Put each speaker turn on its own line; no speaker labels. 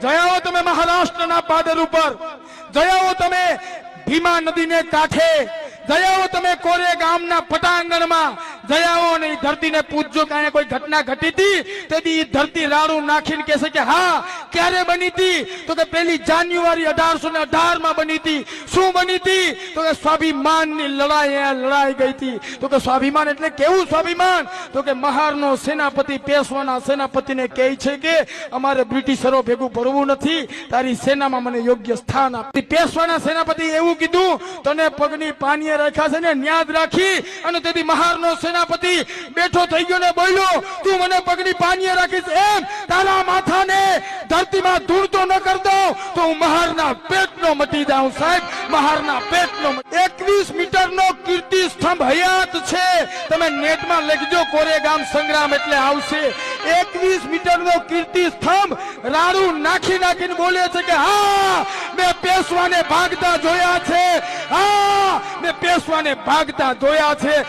જયાઓ તમે મહારાષ્ટ્રના પાદર ઉપર, જયાઓ તમે ભીમા નદીને કાંઠે, જયાઓ તમે કોરે ગામના પટાંગણમાં, જયાઓ અને એ ધરતીને પૂછજો કે અહીંયા કોઈ ઘટના ઘટી હતી તેથી એ ધરતી રાડું નાખીને કહેશે કે હા ક્યારે બની હતી, તો કે 1 જાન્યુઆરી 1818 માં બની હતી। શું બની હતી? તો કે સ્વાભિમાનની લડાઈ ગઈ હતી। તો કે સ્વાભિમાન એટલે કેવું સ્વાભિમાન? તો કે મહારનો સેનાપતિ પેશવાના સેનાપતિને કહે છે કે અમારે બ્રિટિશરો ભેગું પડવું નથી, તારી સેનામાં મને યોગ્ય સ્થાન આપ। પેશવાના સેનાપતિ એવું કીધું, તને પગની પાનીએ રાખ્યા છે ને ન્યાદ રાખી, અને તેથી મહારનો સેનાપતિ બેઠો થઈ ગયો ને બોલ્યો, તું મને પગની પાનીએ રાખીશ એમ તારા માથાને ધરતીમાં ધૂળતો ન કર દઉં તો હું મહારના પેટનો મટી જાઉં। સાહેબ, મહારના પેટનો 21 મીટરનો કીર્તિ સ્તંભ હયાત છે। તમે નેટમાં લખજો કોરેગામ સંગ્રામ એટલે આવશે। 21 મીટરનો કીર્તિ સ્તંભ રાડું નાખીને બોલે છે કે હા મેં પેશવાને ભાગતા જોયા છે, હા મેં પેશવાને ભાગતા જોયા છે।